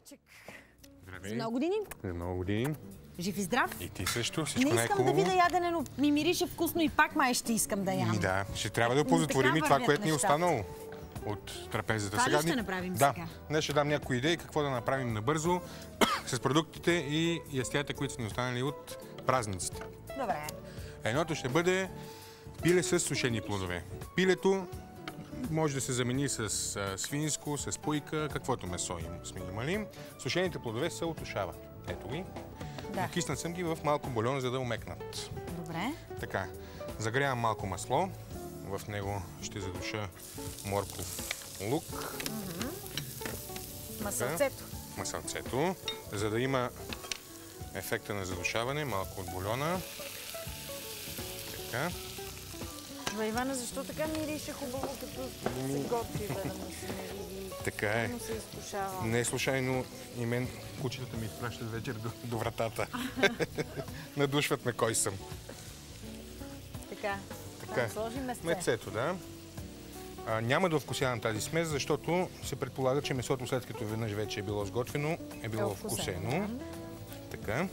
Здравейчик! Здравей! За много години! За много години! Жив и здрав! И ти също, всичко Не най-хубаво. искам да видя ядене, но ми мирише вкусно и пак май ще искам да ям. Да, ще трябва да оползотворим и това, което ни е останало от трапезата. Това ли ще направим да, сега? днес ще дам някои идеи какво да направим набързо с продуктите и ястията, които са ни останали от празниците. Добре. Едното ще бъде пиле с сушени плодове. Пилето може да се замени с свинско, с пуйка, каквото месо сме имали. Сушените плодове се отушават. Ето ги. Да. Накиснат съм ги в малко бульон, за да умекнат. Добре. Така, загрявам малко масло. В него ще задуша морков лук. Масълцето. Масълцето. За да има ефекта на задушаване, малко от бульона. Така. Бе, Ивана, защо така мирише хубаво, като се готви, бе, да му се не види? Така е. Само се изкушава. Не е случайно и мен кучетата ми изпращат вечер до вратата. Надушват ме кой съм. Така. Така. Сложи месце. Месцето, да. Няма да вкусявам тази смес, защото се предполага, че месото, след като веднъж вече е било сготвено, е било вкусено. Така.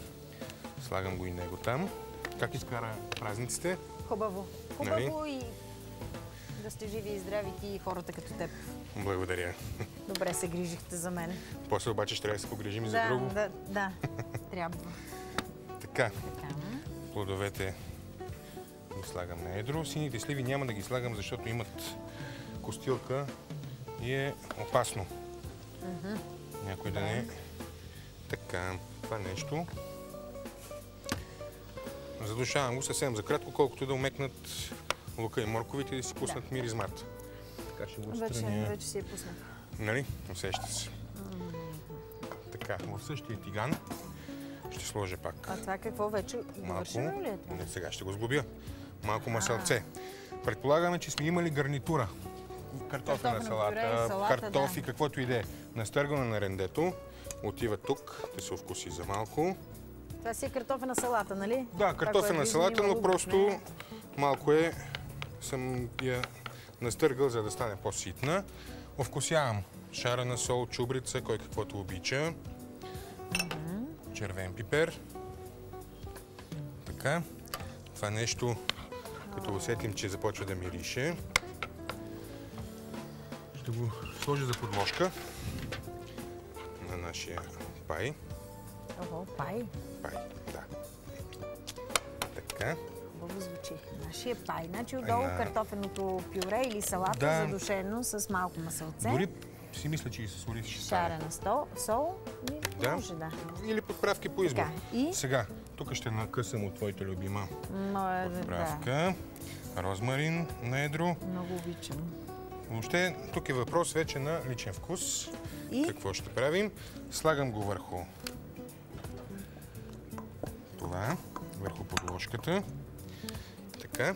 Слагам го и него там. Как изкара празниците? Хубаво. Хубаво и да сте живи и здрави ти и хората като теб. Благодаря. Добре се грижихте за мен. После обаче ще трябва да се погрижим и за друго. Да, трябва. Така. Плодовете ги слагам на едро. Сините сливи няма да ги слагам, защото имат костилка и е опасно. Някой да не... Така, това нещо. Задушавам го съвсем за кратко, колкото да умекнат лука и морковите и да си пуснат миризмата. Така ще го отстраня. Вече си е пуснат. Нали? Усеща се. Така, в същия тиган ще сложа пак. А това какво вече? Довършено ли е това? Не, сега ще го сглобя. Малко масълце. Предполагаме, че сме имали гарнитура. Картофена салата, картофи, каквото и да е. Настъргана на рендето. Отива тук, да се овкуси за малко. Това си е картофена салата, нали? Да, картофена салата, но просто малко съм я настъргал, за да стане по-ситна. Овкусявам шарена сол, чубрица, кой каквото обича. Червен пипер. Така. Това нещо, като усетим, че започва да мирише, ще го сложа за подложка на нашия пай. Ого, пай? Пай, да. Така. Хубаво звучи. Нашия пай. Значи отдолу картофеното пюре или салата, задушено с малко масълце. Дори си мисля, че и с ориз ще стане. Шарена сол. Може, да. Или подправки по избор. И? Сега, тук ще накъсам от твоята любима подправка. Да. Розмарин на едро. Много обичам. Въобще, тук е въпрос вече на личен вкус. И? Какво ще правим? Слагам го върху това, върху подложката. Така.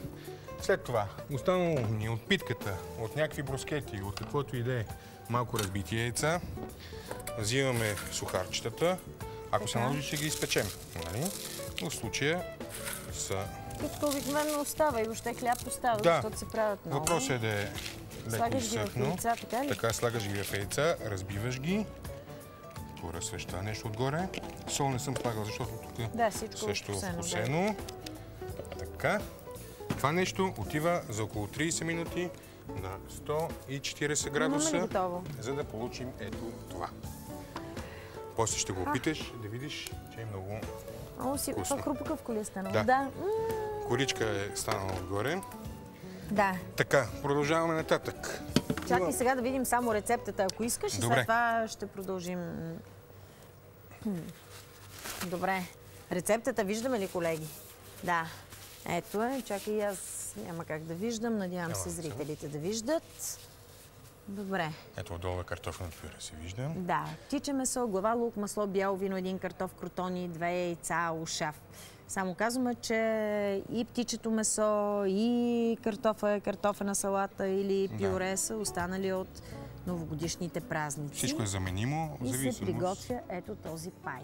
След това, останало ни от питката, от някакви брускети, от каквото и да е, малко разбити яйца. Взимаме сухарчетата. Ако се наложи, ще ги изпечем. Нали? Но в случая са... Питка обикновено остава и въобще хляб остава, защото се правят много. Въпросът е да е леко изсъхно. Така, слагаш ги в яйца, разбиваш ги. Разсвеща това нещо отгоре. Сол не съм слагал, защото тук също е вкусено. Така. Това нещо отива за около 30 минути на 140 градуса, за да получим ето това. После ще го опиташ да видиш, че е много вкусно. Това хрупкавко ли е станало? Да. Коричка е станала отгоре. Да. Така, продължаваме нататък. Чакай сега да видим само рецептата, ако искаш, и след това ще продължим. Добре. Рецептата виждаме ли, колеги? Да. Ето е. Чакай, аз няма как да виждам. Надявам се зрителите да виждат. Добре. Ето отдолу е картофеното пюре, се вижда. Да. Птиче месо, глава лук, масло, бяло вино, 1 картоф, кротони, 2 яйца, ушав. Само казваме, че и птичето месо, и картофена салата или пюре са останали от новогодишните празници. Всичко е заменимо. И се приготвя ето този пай.